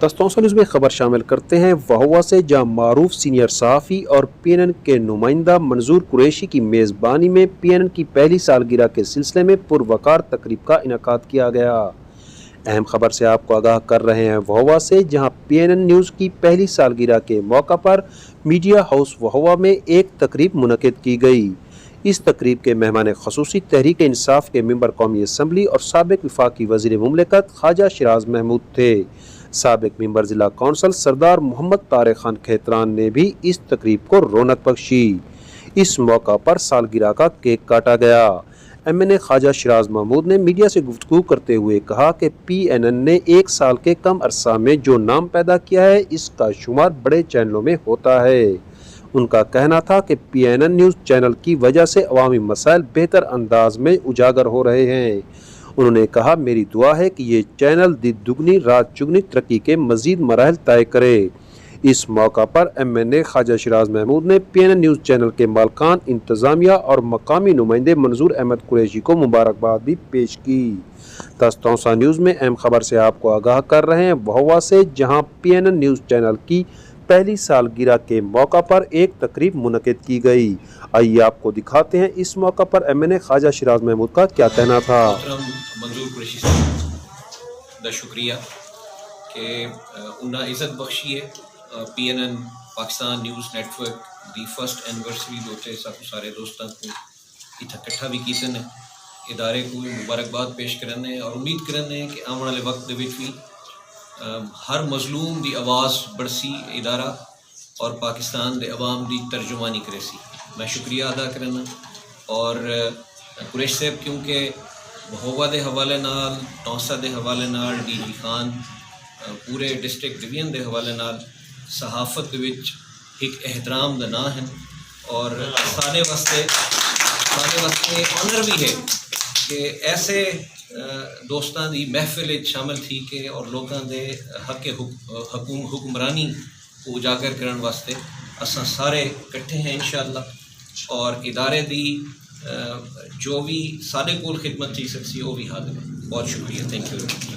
दस्तौसा news में खबर शामिल करते हैं वहुआ से, जहां मारूफ सीनियर सहाफ़ी और PNN के नुमाइंदा मंजूर कुरैशी की मेज़बानी में PNN की पहली सालगिरह के सिलसिले में पुरवकार तकरीब का इनेकाद किया गया। अहम खबर से आपको आगाह कर रहे हैं वहुआ से, जहां PNN न्यूज़ की पहली सालगिरह के मौका पर मीडिया हाउस वहुआ में एक तकरीब मुनक़िद की गई। इस तकरीब के मेहमान ख़ुसूसी तहरीक इंसाफ के मेंबर कौमी असम्बली और साबिक़ वफाकी वज़ीर मुमलिकत ख्वाजा शिराज महमूद थे। साबिक़ मेंबर ज़िला कौंसल सरदार मोहम्मद तारिक खान खेतरान ने भी इस तकरीब को रौनक बख्शी। इस मौका पर सालगिरह का केक काटा गया। MNA ख्वाजा शिराज महमूद ने मीडिया से गुफ्तगू करते हुए कहा कि PNN ने एक साल के कम अरसा में जो नाम पैदा किया है, इसका शुमार बड़े चैनलों में होता है। उनका कहना था कि PNN न्यूज़ चैनल की वजह से अवामी मसाइल बेहतर अंदाज में उजागर हो रहे हैं। उन्होंने कहा, मेरी दुआ है कि ये चैनल दिन दुगनी रात चुगनी तरक्की के मजीद मराहल तय करे। इस मौका पर MNA ख्वाजा शिराज महमूद ने PNN न्यूज़ चैनल के मालकान, इंतज़ामिया और मकामी नुमाइंदे मंजूर अहमद कुरैशी को मुबारकबाद भी पेश की। दस्तौसा न्यूज़ में अहम खबर से आपको आगाह कर रहे हैं वहुआ से, जहां PNN न्यूज़ चैनल की पहली सालगिरह के मौका पर एक तकरीब मुनक़िद की गई। आइए आपको दिखाते हैं इस मौका पर MNA ख्वाजा शिराज महमूद का क्या कहना था। मंजूर कुरैशी साहब दा शुक्रिया कि उन्हें इज्जत बख्शी है। PNN Pakistan news network the first anniversary दोते सारे दोस्तों को इकट्ठा भी किए ने इदारे को मुबारकबाद पेश करने और उम्मीद करने कि आने वाले वक्त भी हर मजलूम की आवाज़ बढ़सी इदारा और पाकिस्तान के अवाम की तर्जुमानी करे सी। मैं शुक्रिया अदा करना और कुरैश साहब क्योंकि वहुआ के हवाले नाल, टौंसा के हवाले नाल, DG खान पूरे डिस्ट्रिक्ट डिवीजन के हवाले नाल सहाफत विच एक एहतराम का ना है और सारे वास्ते ऑनर भी है कि ऐसे दोस्तों की महफिल शामिल थी के और लोगों के हक हुक्मरानी को उजागर करने वास्ते असां सारे इकट्ठे हैं इंशाअल्लाह और इदारे दी जो भी साढ़े कोल खिदमत थी सकती वो भी हाजिर है। बहुत शुक्रिया, थैंक यू।